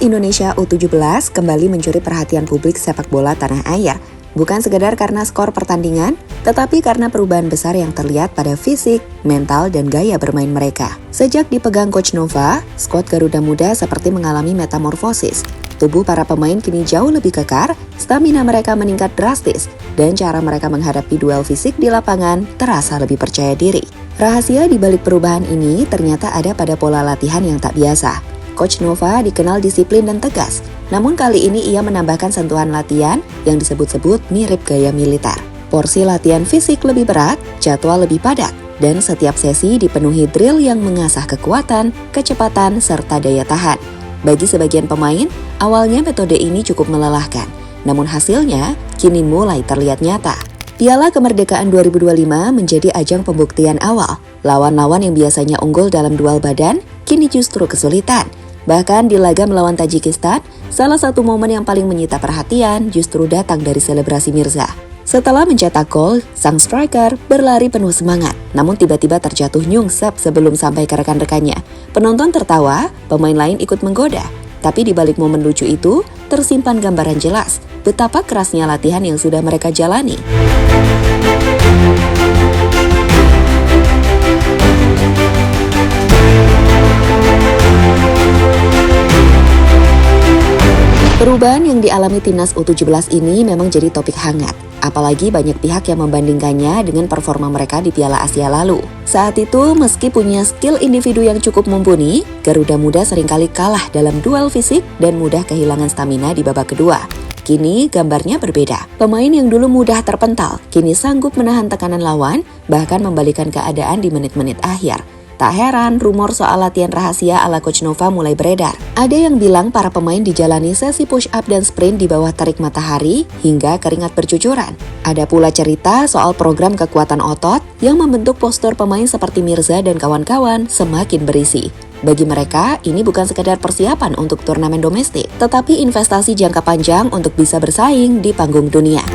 Indonesia U17 kembali mencuri perhatian publik sepak bola tanah air. Bukan sekedar karena skor pertandingan, tetapi karena perubahan besar yang terlihat pada fisik, mental, dan gaya bermain mereka. Sejak dipegang Coach Nova, skuad Garuda Muda seperti mengalami metamorfosis. Tubuh para pemain kini jauh lebih kekar, stamina mereka meningkat drastis, dan cara mereka menghadapi duel fisik di lapangan terasa lebih percaya diri. Rahasia di balik perubahan ini ternyata ada pada pola latihan yang tak biasa. Coach Nova dikenal disiplin dan tegas, namun kali ini ia menambahkan sentuhan latihan yang disebut-sebut mirip gaya militer. Porsi latihan fisik lebih berat, jadwal lebih padat, dan setiap sesi dipenuhi drill yang mengasah kekuatan, kecepatan, serta daya tahan. Bagi sebagian pemain, awalnya metode ini cukup melelahkan, namun hasilnya kini mulai terlihat nyata. Piala Kemerdekaan 2025 menjadi ajang pembuktian awal. Lawan-lawan yang biasanya unggul dalam duel badan, kini justru kesulitan. Bahkan di laga melawan Tajikistan, salah satu momen yang paling menyita perhatian justru datang dari selebrasi Mirza. Setelah mencetak gol, sang striker berlari penuh semangat, namun tiba-tiba terjatuh nyungsep sebelum sampai ke rekan-rekannya. Penonton tertawa, pemain lain ikut menggoda. Tapi di balik momen lucu itu, tersimpan gambaran jelas betapa kerasnya latihan yang sudah mereka jalani. Perubahan yang dialami timnas U17 ini memang jadi topik hangat. Apalagi banyak pihak yang membandingkannya dengan performa mereka di Piala Asia lalu. Saat itu, meski punya skill individu yang cukup mumpuni, Garuda Muda seringkali kalah dalam duel fisik dan mudah kehilangan stamina di babak kedua. Kini gambarnya berbeda. Pemain yang dulu mudah terpental, kini sanggup menahan tekanan lawan, bahkan membalikan keadaan di menit-menit akhir. Tak heran, rumor soal latihan rahasia ala Coach Nova mulai beredar. Ada yang bilang para pemain dijalani sesi push-up dan sprint di bawah terik matahari hingga keringat bercucuran. Ada pula cerita soal program kekuatan otot yang membentuk postur pemain seperti Mirza dan kawan-kawan semakin berisi. Bagi mereka, ini bukan sekadar persiapan untuk turnamen domestik, tetapi investasi jangka panjang untuk bisa bersaing di panggung dunia.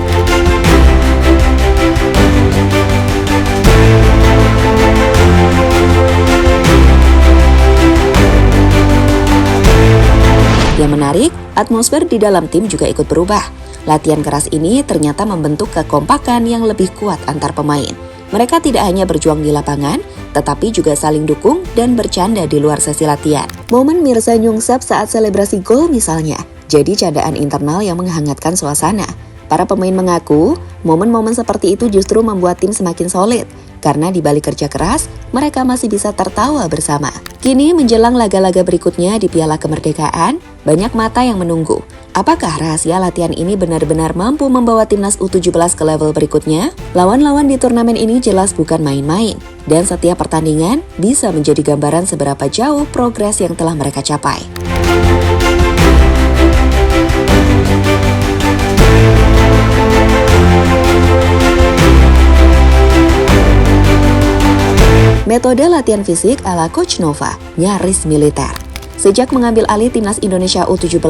Yang menarik, atmosfer di dalam tim juga ikut berubah. Latihan keras ini ternyata membentuk kekompakan yang lebih kuat antar pemain. Mereka tidak hanya berjuang di lapangan, tetapi juga saling dukung dan bercanda di luar sesi latihan. Momen Mirza nyungsep saat selebrasi gol misalnya, jadi candaan internal yang menghangatkan suasana. Para pemain mengaku, momen-momen seperti itu justru membuat tim semakin solid, karena di balik kerja keras, mereka masih bisa tertawa bersama. Kini menjelang laga-laga berikutnya di Piala Kemerdekaan, banyak mata yang menunggu. Apakah rahasia latihan ini benar-benar mampu membawa timnas U17 ke level berikutnya? Lawan-lawan di turnamen ini jelas bukan main-main, dan setiap pertandingan bisa menjadi gambaran seberapa jauh progres yang telah mereka capai. Metode latihan fisik ala Coach Nova nyaris militer. Sejak mengambil alih timnas Indonesia U17,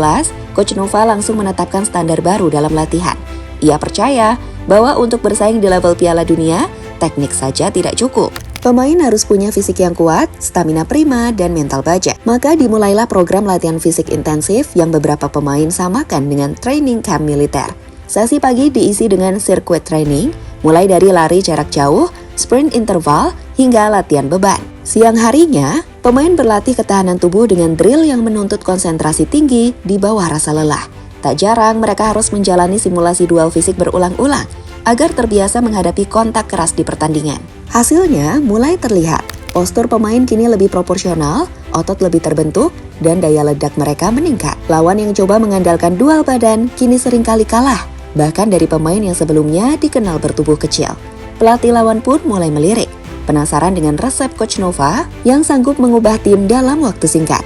Coach Nova langsung menetapkan standar baru dalam latihan. Ia percaya bahwa untuk bersaing di level Piala Dunia, teknik saja tidak cukup. Pemain harus punya fisik yang kuat, stamina prima, dan mental baja. Maka dimulailah program latihan fisik intensif yang beberapa pemain samakan dengan training camp militer. Sesi pagi diisi dengan circuit training, mulai dari lari jarak jauh, sprint interval, hingga latihan beban. Siang harinya, pemain berlatih ketahanan tubuh dengan drill yang menuntut konsentrasi tinggi di bawah rasa lelah. Tak jarang mereka harus menjalani simulasi duel fisik berulang-ulang agar terbiasa menghadapi kontak keras di pertandingan. Hasilnya mulai terlihat. Postur pemain kini lebih proporsional, otot lebih terbentuk, dan daya ledak mereka meningkat. Lawan yang coba mengandalkan duel badan kini seringkali kalah, bahkan dari pemain yang sebelumnya dikenal bertubuh kecil. Pelatih lawan pun mulai melirik, penasaran dengan resep Coach Nova yang sanggup mengubah tim dalam waktu singkat.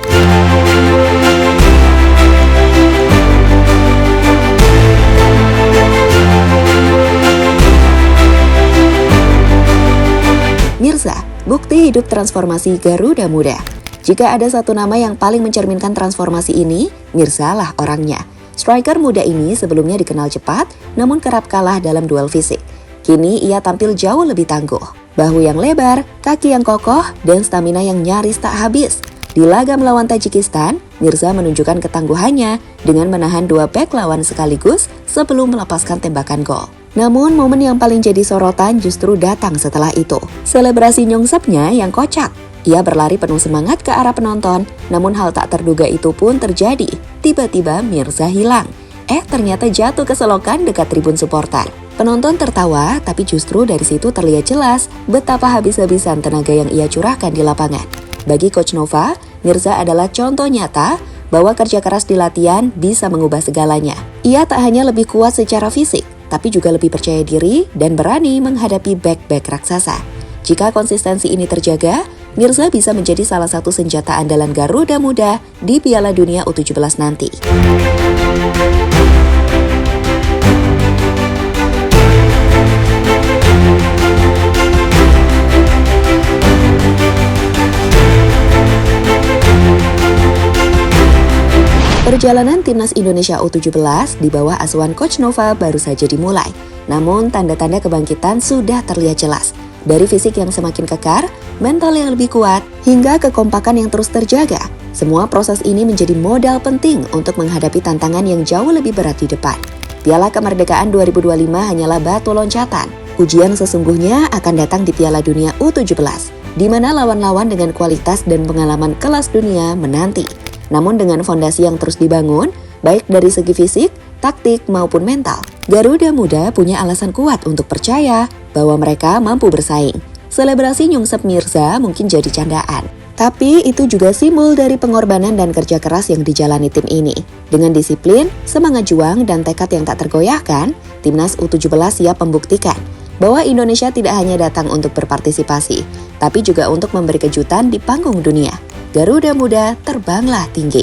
Mirza, bukti hidup transformasi Garuda Muda. Jika ada satu nama yang paling mencerminkan transformasi ini, Mirza lah orangnya. Striker muda ini sebelumnya dikenal cepat, namun kerap kalah dalam duel fisik. Kini ia tampil jauh lebih tangguh. Bahu yang lebar, kaki yang kokoh, dan stamina yang nyaris tak habis. Di laga melawan Tajikistan, Mirza menunjukkan ketangguhannya dengan menahan 2 bek lawan sekaligus sebelum melepaskan tembakan gol. Namun momen yang paling jadi sorotan justru datang setelah itu. Selebrasi Nyongsepnya yang kocak. Ia berlari penuh semangat ke arah penonton, namun hal tak terduga itu pun terjadi. Tiba-tiba Mirza hilang. Ternyata jatuh ke selokan dekat tribun supporter. Penonton tertawa, tapi justru dari situ terlihat jelas betapa habis-habisan tenaga yang ia curahkan di lapangan. Bagi Coach Nova, Mirza adalah contoh nyata bahwa kerja keras di latihan bisa mengubah segalanya. Ia tak hanya lebih kuat secara fisik, tapi juga lebih percaya diri dan berani menghadapi bek-bek raksasa. Jika konsistensi ini terjaga, Mirza bisa menjadi salah satu senjata andalan Garuda Muda di Piala Dunia U17 nanti. Perjalanan timnas Indonesia U17 di bawah asuhan Coach Nova baru saja dimulai. Namun tanda-tanda kebangkitan sudah terlihat jelas. Dari fisik yang semakin kekar, mental yang lebih kuat, hingga kekompakan yang terus terjaga. Semua proses ini menjadi modal penting untuk menghadapi tantangan yang jauh lebih berat di depan. Piala Kemerdekaan 2025 hanyalah batu loncatan. Ujian sesungguhnya akan datang di Piala Dunia U17, di mana lawan-lawan dengan kualitas dan pengalaman kelas dunia menanti. Namun dengan fondasi yang terus dibangun, baik dari segi fisik, taktik maupun mental, Garuda Muda punya alasan kuat untuk percaya bahwa mereka mampu bersaing. Selebrasi Nyongsep Mirza mungkin jadi candaan, tapi itu juga simbol dari pengorbanan dan kerja keras yang dijalani tim ini. Dengan disiplin, semangat juang, dan tekad yang tak tergoyahkan, timnas U17 siap membuktikan bahwa Indonesia tidak hanya datang untuk berpartisipasi, tapi juga untuk memberi kejutan di panggung dunia. Garuda Muda, terbanglah tinggi.